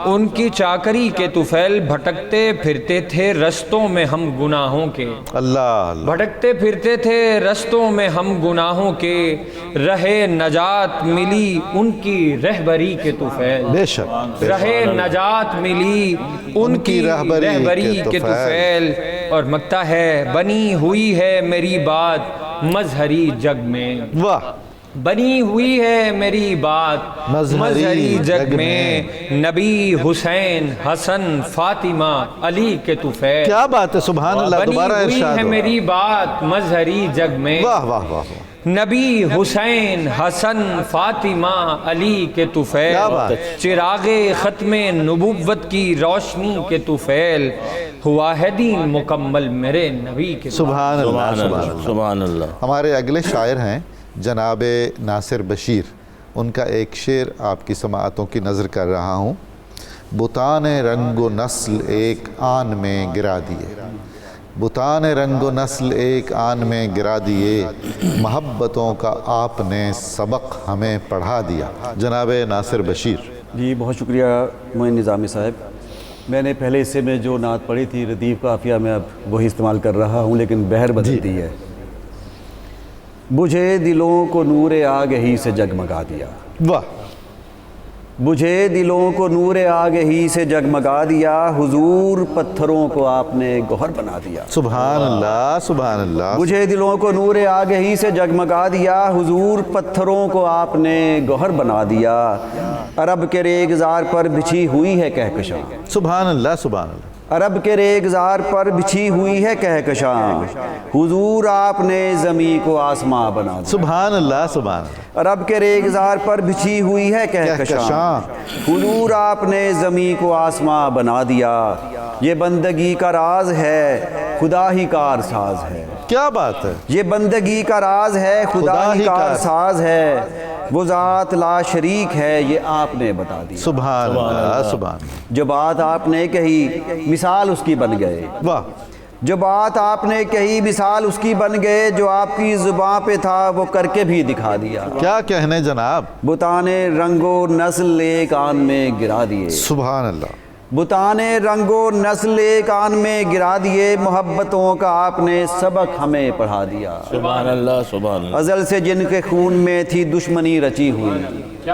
ان کی چاکری کے طفیل، بھٹکتے پھرتے تھے رستوں میں ہم گناہوں کے، اللہ، بھٹکتے پھرتے تھے رستوں میں ہم گناہوں کے، رہے نجات ملی ان کی رہبری کے طفیل، بے شک رہے نجات ملی ان کی رہبری کے طفیل۔ اور مکتا ہے بنی ہوئی ہے میری بات مظہری جگ میں، بنی ہوئی ہے میری بات مظہری جگ میں، نبی حسین حسن فاطمہ علی کے طفیل، کیا بات ہے، سبحان اللہ۔ دوبارہ ارشاد بنی ہوئی ہے میری بات مظہری جگ میں، واہ واہ واہ۔ نبی حسین حسن فاطمہ علی کے طفیل، چراغ ختم نبوت کی روشنی کے طفیل، ہوا ہے دین مکمل میرے نبی کے، سبحان اللہ سبحان اللہ۔ ہمارے اگلے شاعر ہیں جناب ناصر بشیر۔ ان کا ایک شعر آپ کی سماعتوں کی نظر کر رہا ہوں۔ بتان رنگ و نسل ایک آن میں گرا دیے، بتان رنگ و نسل ایک آن میں گرا دیے، محبتوں کا آپ نے سبق ہمیں پڑھا دیا۔ جناب ناصر بشیر۔ جی بہت شکریہ معین نظامی صاحب۔ میں نے پہلے حصے میں جو نعت پڑھی تھی ردیف قافیہ میں اب وہی استعمال کر رہا ہوں، لیکن بہر بدلتی ہے۔ بجھے دلوں کو نور آگہی سے جگمگا دیا، واہ، بجھے دلوں کو نور آگہی سے جگمگا دیا، حضور پتھروں کو آپ نے گوہر بنا دیا، سبحان اللہ سبحان اللہ۔ بجھے دلوں کو نور آگہی سے جگمگا دیا، حضور پتھروں کو آپ نے گوہر بنا دیا، عرب کے ریگزار پر بچھی ہوئی ہے کہکشاں، سبحان اللہ سبحان اللہ۔ عرب کے ریگزار پر بچھی ہوئی ہے کہکشاں، حضور آپ نے زمین کو آسماں بنا دیا، سبحان اللہ سبحان اللہ۔ عرب کے ریگزار پر بچھی ہوئی ہے کہکشاں، حضور آپ نے زمین کو آسماں بنا دیا، یہ بندگی کا راز ہے خدا ہی کار ساز ہے، کیا بات ہے، یہ بندگی کا راز ہے خدا ہی کار ساز ہے، وہ ذات لا شریک ہے یہ آپ نے بتا دیا۔ سبحان اللہ سبحان اللہ، جو بات آپ نے کہی مثال اس کی بن گئے، واہ، جو بات آپ نے کہی مثال اس کی بن گئے، جو آپ کی زباں پہ تھا وہ کر کے بھی دکھا دیا۔ کیا کہنے جناب، بتانے رنگ و نسل ایک آن میں گرا دیے، سبحان اللہ، بتانے رنگ و نسل ایک آن میں گرا دیے، محبتوں کا آپ نے سبق ہمیں پڑھا دیا۔ سبحان اللہ سبحان اللہ۔ ازل سے جن کے خون میں تھی دشمنی رچی ہوئی،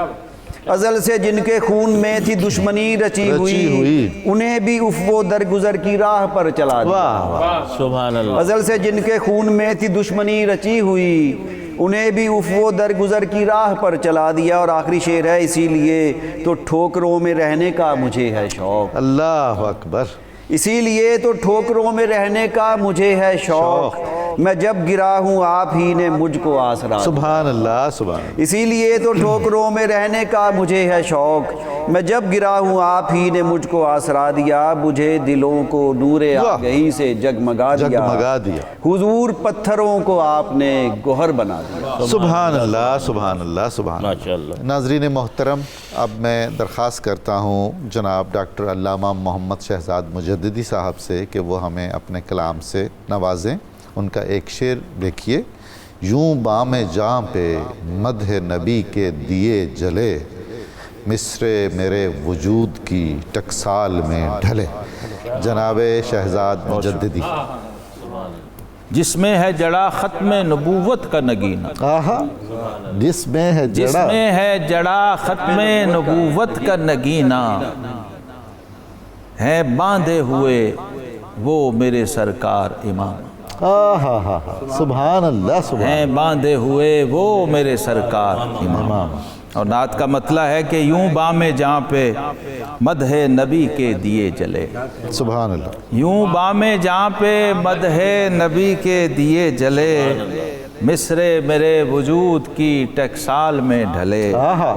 ازل سے جن کے خون میں تھی دشمنی رچی ہوئی، انہیں بھی افو درگزر کی راہ پر چلا دیا۔ سبحان اللہ۔ ازل سے جن کے خون میں تھی دشمنی رچی ہوئی، انہیں بھی افو درگزر کی راہ پر چلا دیا۔ اور آخری شعر ہے، اسی لیے تو ٹھوکروں میں رہنے کا مجھے ہے شوق، اللہ اکبر، اسی لیے تو ٹھوکروں میں رہنے کا مجھے ہے شوق، میں جب گرا ہوں آپ ہی نے مجھ کو آسرا دیا۔ سبحان اللہ سبحان اللہ، اسی لیے تو ٹھوکروں میں رہنے کا مجھے ہے شوق، میں جب گرا ہوں آپ ہی نے مجھ کو آسرا دیا۔ مجھے دلوں کو نور آگہی سے جگمگا دیا، حضور پتھروں کو آپ نے گوہر بنا دیا۔ سبحان اللہ سبحان اللہ سبحان اللہ۔ ماشاءاللہ۔ ناظرین محترم، اب میں درخواست کرتا ہوں جناب ڈاکٹر علامہ محمد شہزاد مجددی صاحب سے کہ وہ ہمیں اپنے کلام سے نوازیں۔ ان کا ایک شعر دیکھیے، یوں بام جاں پہ مدح نبی کے دیے جلے، مصر میرے وجود کی ٹکسال میں ڈھلے۔ جناب شہزاد مجددی۔ جس میں ہے جڑا ختم نبوت کا نگینہ، آہا، جس میں ہے جس جڑا، میں ہے جڑا ختم نبوت کا نگینہ، ہیں باندھے ہوئے وہ میرے سرکار امام، آہا ہا ہا، سبحان اللہ سبحان ہیں باندھے ہوئے وہ میرے سرکار امام۔ اور نعت کا مطلع ہے کہ یوں بام جہاں پہ مدح نبی کے دیے جلے، سبحان اللہ، یوں بام جہاں پہ مدح نبی کے دیے جلے، مصر میرے وجود کی ٹکسال میں ڈھلے، آہا،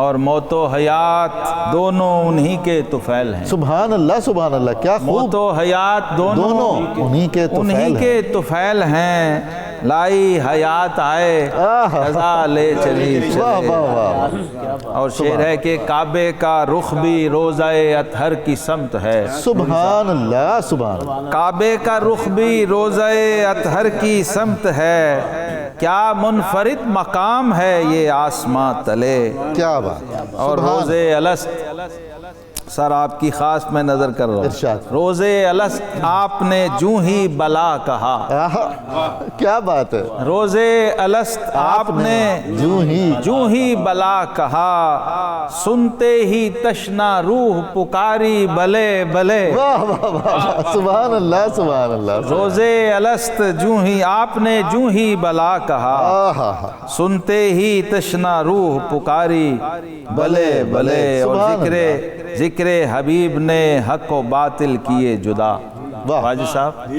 اور موت و حیات دونوں انہی کے طفیل ہیں، سبحان اللہ سبحان اللہ، کیا خوب، موت و حیات دونوں انہی کے طفیل ہیں، کے طفیل ہیں، لائی حیات آئے قضا لے چلی واہ چلے۔ واہ واہ، اور شعر ہے کہ کعبے کا رخ بھی روضہ اطہر کی سمت ہے، سبحان اللہ سبحان اللہ، کعبے کا رخ بھی روضہ اطہر کی سمت ہے، کیا منفرد مقام ہے یہ آسماں تلے۔ کیا بات، اور روزے الست، سر آپ کی خاص میں نظر کر رہا ارشاد، ہوں، روزے الست آپ نے جوں ہی بلا کہا، آہا، کیا بات ہے، روزے الست آپ نے جوں ہی بلا کہا، سنتے ہی تشنا روح پکاری بلے بلے، واہ واہ واہ، سبحان اللہ سبحان اللہ، روزے الست آپ نے جوں ہی بلا کہا، آہا ہا، سنتے ہی تشنا روح پکاری بلے بلے۔ اور ذکر حبیب نے حق و باطل کیے جدا، واجد صاحب،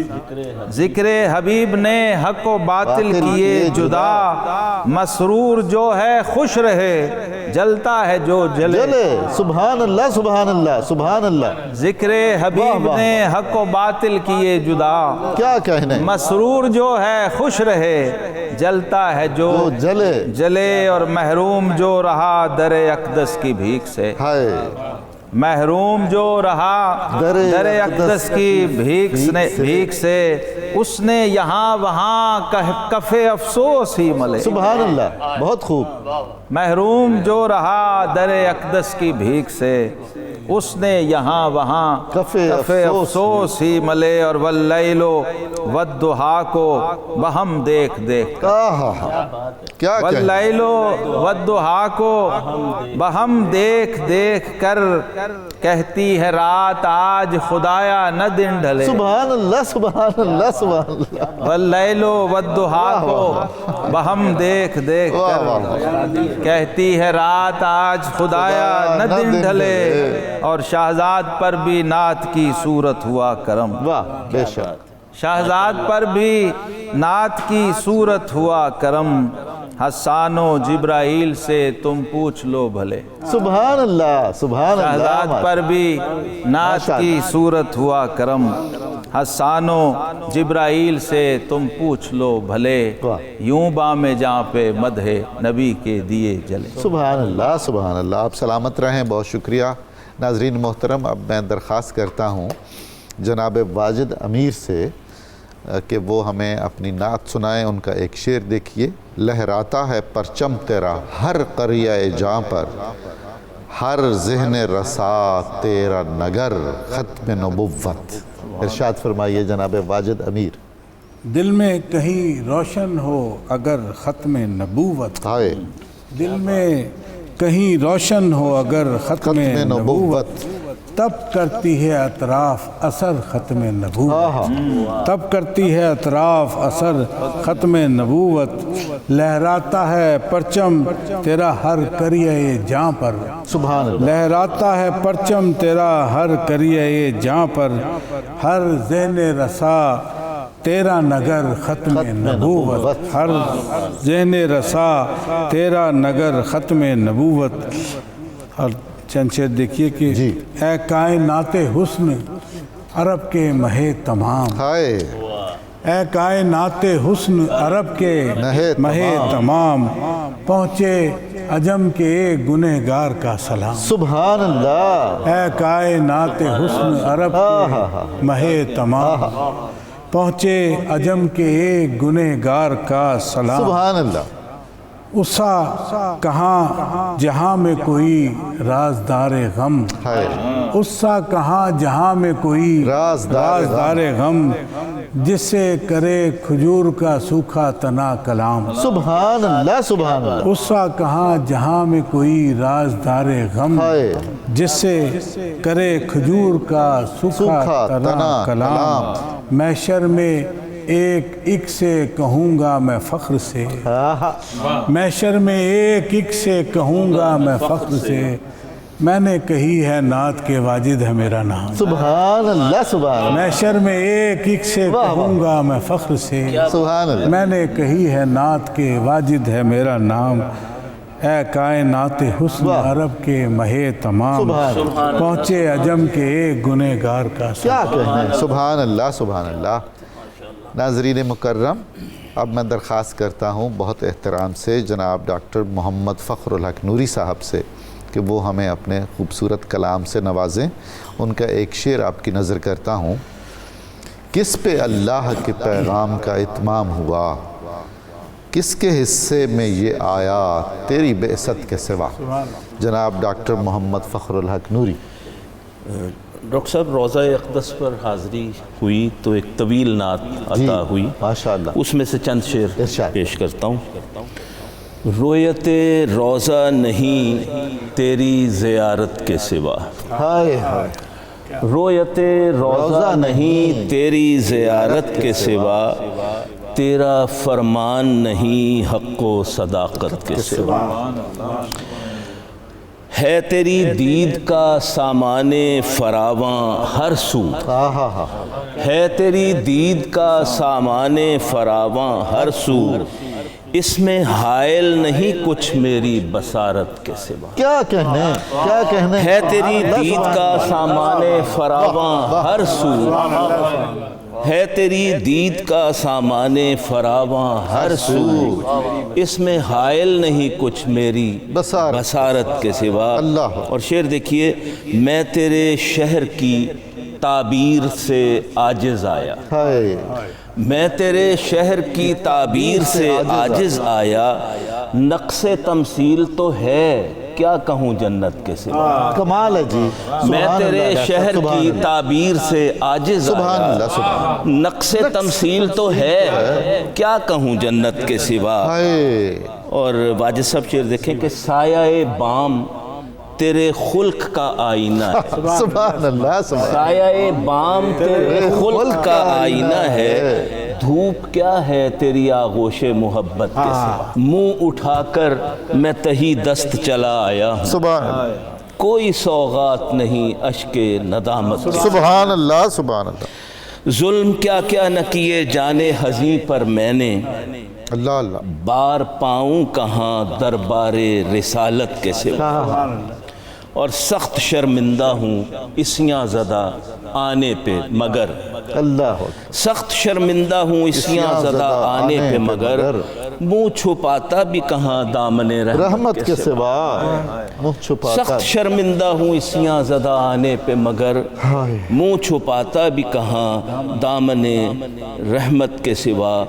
ذکر حبیب نے حق و باطل کیے جدا، مسرور جو ہے خوش رہے، جلتا ہے جو جلے، سبحان اللہ سبحان اللہ سبحان اللہ، ذکر حبیب نے حق و باطل کیے جدا، کیا کہنے، مسرور جو ہے خوش رہے، جلتا ہے جو جلے، اور محروم جو رہا در اقدس کی بھیک سے، ہائے، محروم جو رہا در اقدس کی بھیک سے، اس نے یہاں وہاں کف افسوس ہی ملے، سبحان اللہ، بہت خوب، محروم جو رہا در اقدس کی بھیک سے، اس نے یہاں وہاں کف افسوس ہی ملے، اور واللیل والضحیٰ کو بہم دیکھ دیکھ، کیا واللیل والضحیٰ کو بہم دیکھ دیکھ کر، کہتی ہے رات آج خدایا نہ دن ڈھلے، سبحان اللہ سبحان اللہ سبحان اللہ، واللیل والضحیٰ کو بہم دیکھ دیکھ کر، کہتی ہے رات آج خدایا نہ دن ڈھلے، اور شہزاد پر بھی نعت کی صورت ہوا کرم، واہ بے شک، شہزاد پر بھی نعت کی صورت ہوا کرم، حسان و جبرائیل سے تم پوچھ لو بھلے، سبحان اللہ سبحان اللہ، شہزاد پر بھی نعت کی صورت ہوا کرم، حسانو جبرائیل سے تم پوچھ لو بھلے، یوں بام جہاں پہ مدح نبی کے دیے جلے۔ سبحان اللہ سبحان اللہ، آپ سلامت رہیں، بہت شکریہ۔ ناظرین محترم، اب میں درخواست کرتا ہوں جناب واجد امیر سے کہ وہ ہمیں اپنی نعت سنائیں۔ ان کا ایک شعر دیکھیے۔ لہراتا ہے پرچم تیرا ہر قریہ جاں پر، ہر ذہن رسا تیرا نگر ختم نبوت۔ ارشاد فرمائیے جناب واجد امیر۔ دل میں کہیں روشن ہو اگر ختم نبوت، ہائے دل میں کہیں روشن ہو اگر ختم نبوت، تب کرتی ہے اطراف اثر ختم نبوت، تب کرتی ہے اطراف اثر ختم نبوت، لہراتا ہے پرچم تیرا ہر قریہ جاں پر، سبحان اللہ، لہراتا ہے پرچم تیرا ہر قریہ جاں پر، ہر ذہن رسا تیرا نگر ختم نبوت، ہر ذہن رسا تیرا نگر ختم نبوت۔ اور چند شعر دیکھیے کہ اے کائنات حسن عرب کے مہے تمام، ہائے اے کائنات حسن عرب کے مہے تمام، پہنچے عجم کے ایک گنہگار کا سلام، سبحان اللہ، اے کائنات حسن عرب کے مہے تمام، پہنچے عجم کے ایک گنہگار کا سلام، سبحان اللہ۔ اسا کہاں جہاں میں کوئی رازدار غم، اسا کہاں جہاں میں کوئی رازدار غم، جس سے کرے کھجور کا سوکھا تنا کلام، سبحان اللہ سبحان اللہ، اسا کہاں جہاں میں کوئی رازدار غم، جس سے کرے کھجور کا سوکھا تنا کلام، محشر میں ایک سے کہوں گا میں فخر سے، محشر میں ایک سے کہوں گا میں فخر سے، میں نے کہی ہے نعت کے واجد ہے میرا نام، سبحان اللہ سبحان اللہ، محشر میں ایک سے کہوں گا میں فخر سے، سبحان اللہ، میں نے کہی ہے نعت کے واجد ہے میرا نام، اے کائنات حسن عرب کے مہے تمام، پہنچے عجم کے ایک گنہگار کا کیا کہنے، سبحان اللہ سبحان اللہ۔ ناظرین مکرم، اب میں درخواست کرتا ہوں بہت احترام سے جناب ڈاکٹر محمد فخر الحق نوری صاحب سے کہ وہ ہمیں اپنے خوبصورت کلام سے نوازیں۔ ان کا ایک شعر آپ کی نظر کرتا ہوں۔ کس پہ اللہ کے پیغام کا اتمام ہوا، کس کے حصے میں یہ آیا تیری بعثت کے سوا۔ جناب ڈاکٹر محمد فخر الحق نوری۔ ڈاکٹر صاحب، روضہ اقدس پر حاضری ہوئی تو ایک طویل نعت عطا ہوئی، ماشاءاللہ، اس میں سے چند شعر پیش کرتا ہوں۔ رویت روضہ نہیں تیری زیارت کے سوا، رویت روضہ نہیں تیری زیارت کے سوا، تیرا فرمان نہیں حق و صداقت کے سوا، ہے تیری دید کا سامان فراواں ہر سو، ہے تیری دید کا سامان فراواں ہر سو، اس میں حائل نہیں کچھ میری بصارت کے سوا۔ کیا کہنے، کیا کہنے، ہے تیری دید کا سامان فراواں ہر سو، ہے تیری دید کا سامان فراواں ہر سو، اس میں حائل نہیں کچھ میری بصارت کے سوا۔ اور شعر دیکھیے، میں تیرے شہر کی تعبیر سے عاجز آیا، میں تیرے شہر کی تعبیر سے عاجز آیا، نقص تمثیل تو ہے کیا کہوں جنت کے سوا۔ کمال ہے جی، میں تیرے شہر کی تعبیر سے عاجز آیا، نقص تمثیل تو ہے کیا کہوں جنت کے سوا۔ اور واجد صاحب شعر دیکھیں کہ سایہ بام تیرے خلق کا آئینہ ہے، سبحان اللہ، سایہ بام تیرے خلق کا آئینہ ہے، دھوپ کیا ہے تیری آغوش محبت کے سوا، منہ اٹھا کر میں تہی دست چلا آیا ہوں، سبحان کوئی سوغات نہیں اشک ندامت کے سوا۔ سبحان اللہ سبحان اللہ۔ ظلم کیا کیا نہ کیے جانے حزیں پر میں نے، اللہ اللہ، بار پاؤں کہاں دربار رسالت کے سوا، اور سخت شرمندہ ہوں اسیاں زدہ آنے پہ مگر اللہ سخت شرمندہ ہوں اسیاں زدہ آنے پہ مگر منہ چھپاتا بھی کہاں دامن رحمت کے سوا منہ چھپاتا سخت شرمندہ ہوں اسیاں زدہ آنے پہ مگر منہ چھپاتا بھی کہاں دامن رحمت کے سوا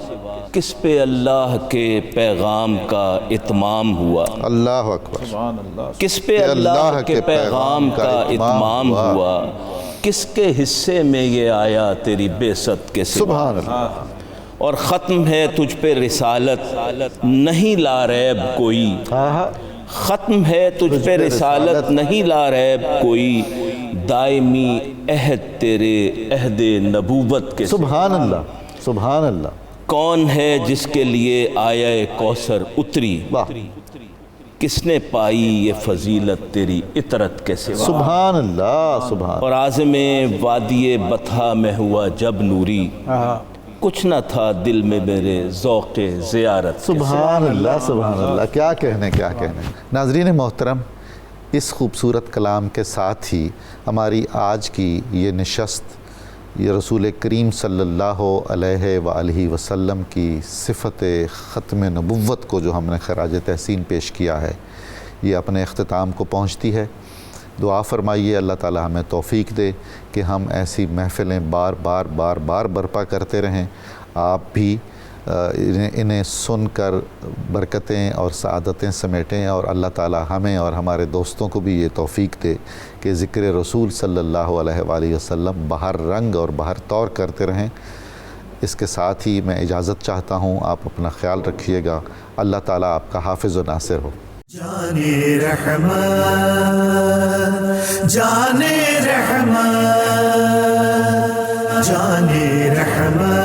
کس پہ اللہ کے پیغام کا اتمام ہوا اللہ اکبر کس پہ اللہ کے پیغام کا اتمام ہوا کس کے حصے میں یہ آیا تیری بعثت کے سوا سبحان اللہ اور ختم ہے تجھ پہ رسالت نہیں لا ریب کوئی ختم ہے تجھ پہ رسالت نہیں لا ریب کوئی دائمی عہد تیرے عہد نبوت کے سبحان اللہ سبحان اللہ کون ہے جس کے لیے آیا کوثر اتری کس نے پائی یہ فضیلت تیری اطرت کے سوا سبحان اللہ سبحان اور عازم وادی بطحا میں ہوا جب نوری کچھ نہ تھا دل میں میرے ذوق زیارت سبحان اللہ سبحان اللہ کیا کہنے کیا کہنے ناظرین محترم اس خوبصورت کلام کے ساتھ ہی ہماری آج کی یہ نشست یہ رسول کریم صلی اللہ علیہ وآلہ وسلم کی صفت ختم نبوت کو جو ہم نے خراج تحسین پیش کیا ہے یہ اپنے اختتام کو پہنچتی ہے دعا فرمائیے اللہ تعالی ہمیں توفیق دے کہ ہم ایسی محفلیں بار بار بار بار برپا کرتے رہیں آپ بھی انہیں سن کر برکتیں اور سعادتیں سمیٹیں اور اللہ تعالی ہمیں اور ہمارے دوستوں کو بھی یہ توفیق دے کہ ذکر رسول صلی اللہ علیہ وآلہ وسلم بہر رنگ اور بہر طور کرتے رہیں اس کے ساتھ ہی میں اجازت چاہتا ہوں آپ اپنا خیال رکھیے گا اللہ تعالی آپ کا حافظ و ناصر ہو جانے رحمت جانے رحمت جانے رحمت